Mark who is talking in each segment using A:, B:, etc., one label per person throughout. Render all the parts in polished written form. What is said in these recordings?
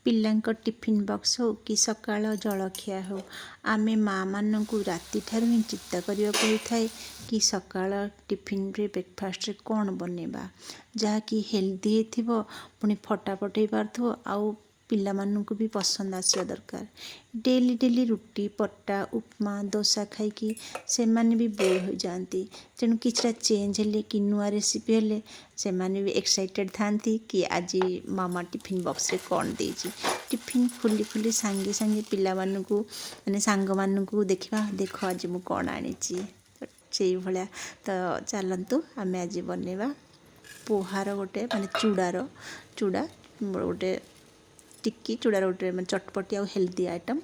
A: पिलांक tiffin box हो कि सकाळ जलखिया हो आमे माँ मानू राति ठार ही चिंता करने को होता है कि सकाळ टिफिन रे ब्रेकफास्ट रे कौन बनवा जहाँकि हेल्दी हो पुणी फटाफट हो पार्थो आउ पिला मानू भी पसंद आसा दरकार डेली डेली रुटी पटा उपमा डोसा खाई से माने भी बोर हो जाती तेणु किछटा चेंज हेले कि नुआ रेसिपी हेले से माने भी एक्साइटेड थांती कि आज मामा टिफिन बॉक्स रे कौन देजी टिफिन खोली खोली सांगे सांगे पिला मानू माने सांग मानू देखा देख आज मु कौन आनी से भाया तो चलतु आम आज बनवा पोहार गोटे माने चूड़ा गोटे टिक्की चूड़ार गोटे चटपटी आउ हेल्दी आइटम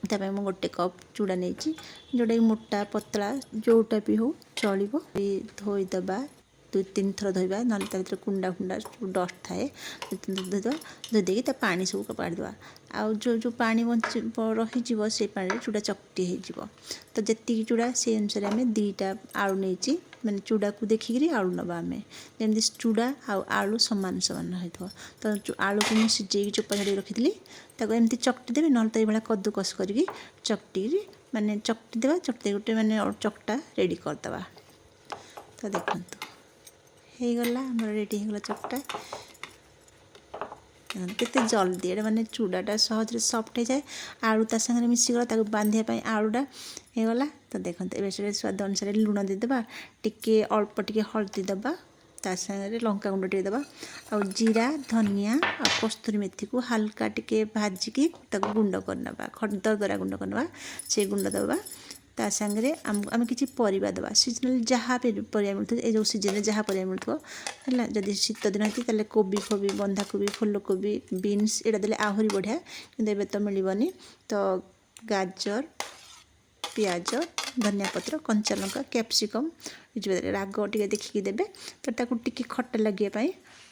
A: ताप मुझे गोटे कप चूड़ा नहीं जोटा मोटा पतला जोटा भी हो चलो धोईदबा 2-3 थर धोवा ना कुंडा कुंडा डस्ट थाए 2-3 थर धोईदबा धोईदेकी पानी सब कपाड़वा आउ जो पानी बच रही से पानी चूड़ा चकटी हो तो जी चूड़ा से अनुसार आम 2टा आलू नहीं मैंने चूड़ा को देखिकी आलू नवा आम जमी चूड़ा आलू सामान सामान हो तो आलू को मुझे सिझे चोपा छाड़ी रखी एमती चकटी देवी ना तो ये कद्दूकस करके चकटी माने चकटी देवा चकटी गोटे माने चकटा रेडी करदे तो देखु हो गला रेडी हो गला चकटा केते जल्दी एटा माने चूड़ाटा सहज सफ्ट हो जाए आलू ता संगे मिसीगला बांधापी आलूटा होगला तो देखते ये स्वाद अनुसार लुण देदेबा टिके अल्प टिके हल्दी दबा ता संगे लंका गुंड टे दबा आ जीरा धनिया आ कस्तूरी मेथी को हल्का टिके भाजिकी गुंड करनबा दरदरा गुंड करनबा से गुंड दबा ता संगे आम किसी परिबा दबा सीजनल जहाँ भी परिया मिलुथो ए जो सीजन जहाँ परिया मिलुथो है जदि शीत दिन होती ताले कोबी खोबी बंधाकोबी फुलकोबी बीन्स एटा देले आहुरी बढ़िया किंतु एबे तो मिलबनी तो गाजर पियाज धनिया पत्र कंचा लंका कैप्सिकम राग टे देखिकी देबे तो ताकू टिके खट्टा लगे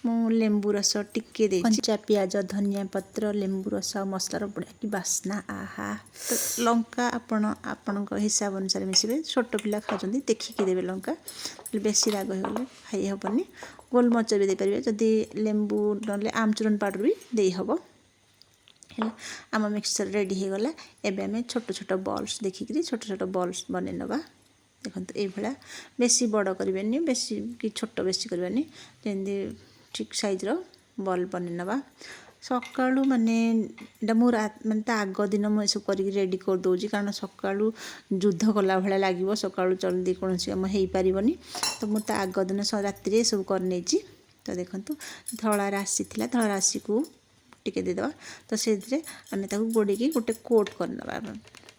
A: मु लेंबू रस टिके दे कंचा पियाज धनिया पत्र लेंबू रस मसलार बढ़िया कि बास्ना आहा तो लंका आपण हिसाब अनुसार मिसबे छोट पिला खाऊँ देखिकी देबे लंका बेसी राग हो खाई हेनी गोलमरिच भी देपारे जदि लेंबू ना आमचूरन पाउडर भी दे हम आम मिक्सचर रेडी हो गला एबे आमे छोट छोट बॉल्स देखिकी छोट छोट बॉल्स बने नवा देखो ये बेसी बड़ करबेनी बेसी कि छोट बेसी करबेनी जमी ठीक साइज्र बॉल बने नवा सकाळू माने माने आग दिन मुझे कर रेडी कर दूसरी कारण सकाळू युद्ध कला भाया लगे सकाळू जल्दी कौन आम हो पारनी तो मुझे आग दिन राति सब कर तो देखो धला राशि थी धला राशि को टिके देदबा तो से आम गोड़े गोटे कोट करनबा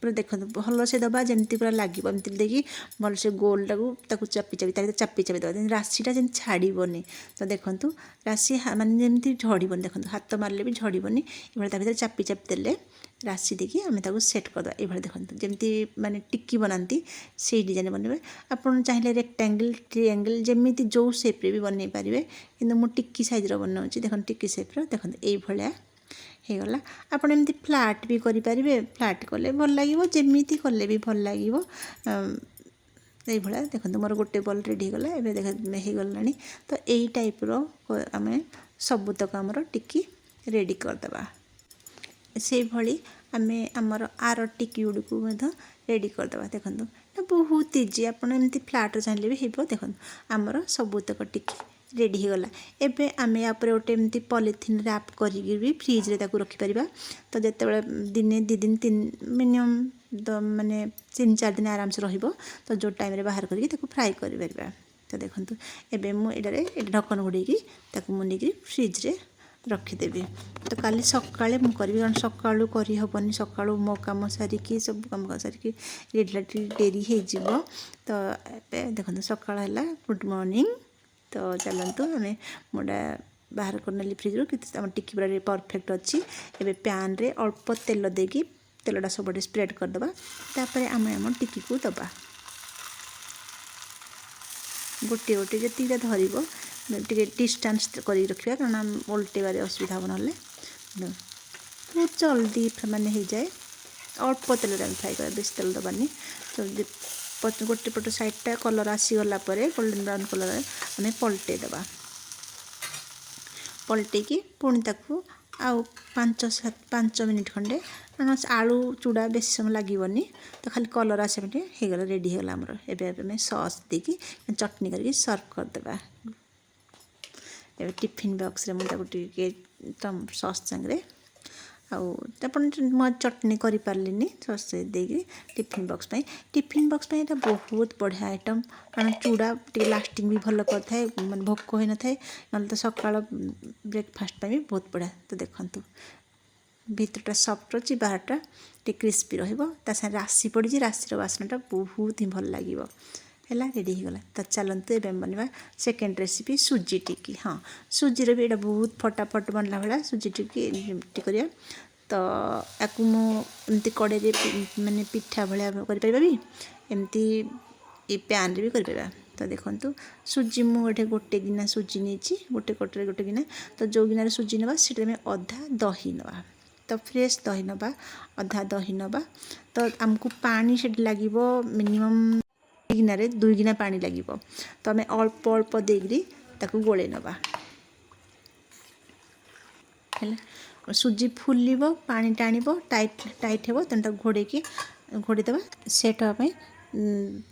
A: पूरा देखो भल से दबा जमी पूरा लगे एमती देखिए भल से गोल टाक चापी चापी चापी चापी दबा राशिटा जमी छाड़बनी तो देखो राशि माने जमी झड़बनी देखो हाथ मारे भी झड़बनी ये चापी चापी देले राशि देखिए आम सेट करदे ये देखो जमी माने टिक्की बनाती से डिजाइन बनवे आपड़ चाहिए रेक्टांगल ट्रिएंगल जमी जो सेप्रे भी बनई पारे कि मुझे टिक्की सैज्र बनाऊँगी देखो टिक्की सेप्र देखो ये होगला आपड़ एमती फ्लाट भी करें फ्लाट कले भल लगे जमी कले भी भल लगे ये देखो मोर गोटे बॉल रेडी होगला एबे देख होगला तो यही टाइप्र आम सबुतक आमर टिक्की रेडी करदे से भली आम आमर आर टिक्की गुड़ी को रेडी करदे देखो बहुत इजी आपड़ एमती फ्लाट चाहिए भी हो देखो आमर सबुतक टिक्की रेडी होगला एबे आमे यापर गोटे एमती पॉलिथिन रैप करी भी फ्रिज रे ताकू रखिपर तो जिते दिने 2 दिन 3 मिनिमम माने 3-4 दिन आराम से रहिबो तो जो टाइम रे बाहर करके ताकू फ्राई करि परबा तो देखंतु एबे मु एडारे ढक्कन घोड़ेकी ताकू मु नेकी फ्रिज रे रखिदेवी तो काली सकाळे मु करबी कारण सकाळू करी हबनी सकाळू मो काम सारिकी सब काम सारिकी रेडी डेरी हो जिवो तो एबे देखंतु सकाळ हला गुड मॉर्निंग तो चलतु आम मोटा बाहर कर फ्रिज रू टिक्की पूरा परफेक्ट अच्छी एबे पैन रे अल्प तेल देकी तेलटा सब स्प्रेड करदबा तापर आम टिक्की को दबा गोटे गोटे जी धरब टे डिस्टेंस कर रखा कारण ओल्टेबार असुविधा हम ना बहुत जल्दी माने हो जाए अल्प तेल फ्राए कर बेस तेल दबानी तो गोटे पट साइडटा कलर आसीगला गोल्डन ब्राउन कलर आम पलटे दबा पलटेकी पुणी ताकू आउ 5 मिनिट खंडे काରଣ आलू चूड़ा बेसी समय लगनी तो खाली कलर आसे होगला रेडी होगा आमर एवं सॉस देकी चटनी करके सर्व करदे टिफिन बॉक्स रे मुझे सॉस संगे आउ चटनी कर पार्ली सॉस देगी टिफिन बॉक्स ये बहुत बढ़िया आइटम कारण चूड़ा टे लास्टिंग भी भल करता मैं भोक हो न था ना तो सकाल ब्रेकफास्ट भी बहुत बढ़िया तो देखु भीतरटा सफ्ट अच्छी बाहरटा टे क्रिस्पी रहा राशि पड़ी राशि बासनाटा बहुत ही भल लगे है रेडी होगला तो चलते एवं बनवा सेकेंड रेसिपी सुजी टिक्की हाँ सुजीर भी यहाँ बहुत फटाफट बनला भाया सुजी टिक्की करिया तो याकू मुझे कड़े माने पिठा भाया भी एमती ये पैन रे भी कर तो देखो सुजी मुझे गोटे गिना सुजी नहीं गोटे कटोरे गोटे गिना तो जो गिनार सुजी नवा से अधा दही नवा तो फ्रेश दही नवा अधा दही नवा तो आमको पानी से लगे मिनिमम गिनारे 2 गिना पानी लगे तो आम अल्प अल्प देकर गोले नवा है सुजी फुल पानी टाण टाइट टाइट हो तेना घोड़ेदेवा सेट हाँपाई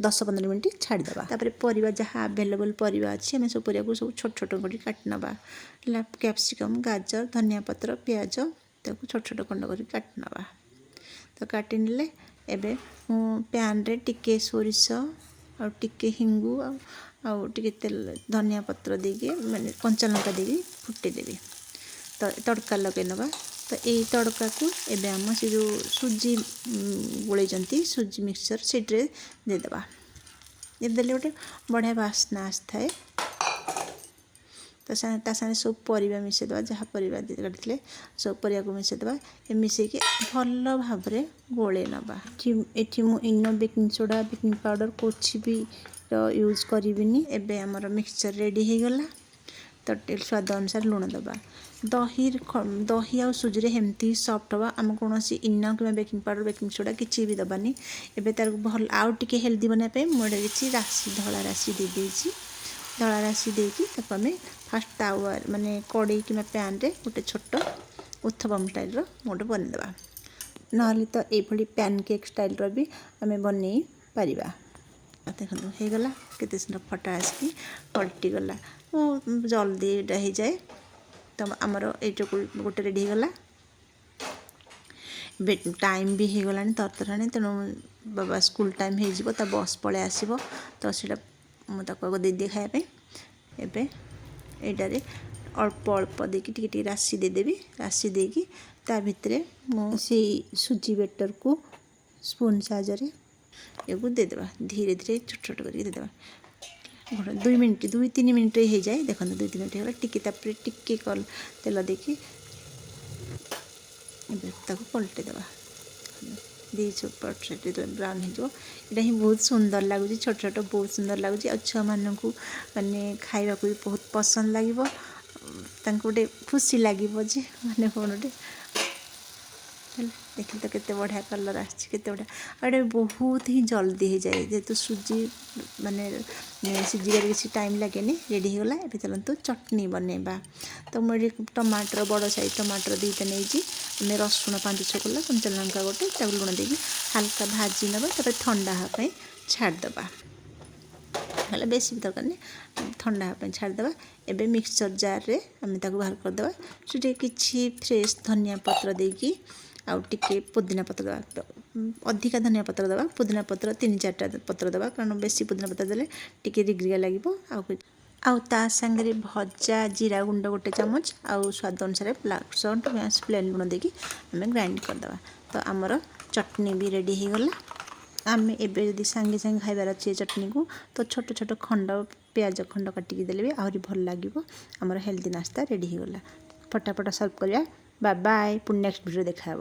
A: 10-15 मिनट छाड़देवा तापर परिवा जहाँ अवेलेबल परिवा अच्छी आम सब परिवा सब छोट छोट कर काट नवा कैप्सिकम गाजर धनिया पत्र प्याज ताको छोट छोट खंड कर काट नवा तो काटी नेले एबे पैन रे टिके सोरिष और टिके हिंगु आउ टिके तेल धनिया पत्र देके माने कंचा लंका देके फुटे देबे तो तड़का लगे नवा तो यही तड़का को एबे हम से जो सुजी गोलैचंती सुजी मिक्सचर सेट्रे देदेबा देदेले गोटे बढ़िया बास्ना आसता है तो सारे सब परिवा मिसेदेवा जहाँ परिवा काटते सब परिवा को मिसेदेवा मिसेकी भल भाव में गोले नवा ये मु इनो बेकिंग सोडा बेकिंग पाउडर कुछ भी यूज करिविनी एबे हमर मिक्सचर रेडी हो गला तो स्वाद अनुसार लुण दबा दही आ सुजी हेमती सॉफ्ट हवा आम कौन इनो कि बेकिंग पाउडर बेकिंग सोडा किसी भी दबानी एबे तार भल आउ टिके हेल्दी बनाई मुझे किसी राशि धला राशि दे देछि धला राशि देकी आम फास्ट तावा माने कड़े कि पैन रे गोटे छोट उत्थपम स्टाइल गोटे बनदेवा ना तो ये पैन केक स्टाइल भी आम बन पारिबा देखो हो गला केते सुंदर फटा आसिक पलटि गला जल्दी हो जाए तो आमर ये गोटे रेडी हो गला टाइम भी हो गला तरतराणी तेणु बाबा स्कूल टाइम हो तो बस पलि आसो तो सीटा मुझे दे दिए खायापी एबे एटारे अल्प अल्प देकी टिके राशि देदेवी राशि देकी ता भितरे से सुजी बेटर को स्पून साहाଯ୍ୟରେ एगो देदेवा धीरे धीरे छोट छोट करके देदेवा 2-3 मिनट हो जाए देखो 2-3 मिनट होगा टिके तापर टिके कल तेल देकी पलटे देवा दी पट ब्राउन हो ही बहुत सुंदर लगुच छोट छोट बहुत सुंदर लगुच छुआ मानक माने खाइबा भी बहुत पसंद लगे गोटे खुशी लगे माने कौन गोटे देखिए तो केते बढ़िया कलर आके बढ़िया और बहुत ही जल्दी हो जाए जेहेतु सुजी माने सिझिबार किसी टाइम लगे रेडी होगला ए चलते चटनी बनैबा तो मुझे टमाटर बड़ साइज टमाटर 2टा नहीं रसुण 5-6 कला कंचा लंका गोटे लुण देकी हल्का भाजी नवा ठंडा हाँपाई छाड़देवा है बेसी भी दरकार नहीं ठंडा हाँपाई छाड़देवा एबे मिक्सचर जार रे आम बाहर करदेवा से किसी फ्रेश धनिया पत्र देकी आउ टिके पुदीना पत्र दबा अधिका धनिया पत्र दबा पुदीना पत्र 3-4टा पत्र दबा कारण बेसी पुदीना पत्र देले टिके रिगरिया लगे आउ ता संगे भजा जीरा गुंड गोटे चामच आउ स्वाद अनुसार ब्लैक सॉल्ट प्लेन लुण देकी आम ग्राइंड करदे तो आमर चटनी भी रेडी हो गला आम एबे यदि सांगे सांगे खाइबार अच्छे चटनी को तो छोट छोट खंड प्याज खंड काटिकी देले भी आहरी भल लगे आमर हेल्दी नाश्ता रेडी हो गला फटाफट सर्व करिया बाय बाय पुणी नेक्स्ट वीडियो देखा।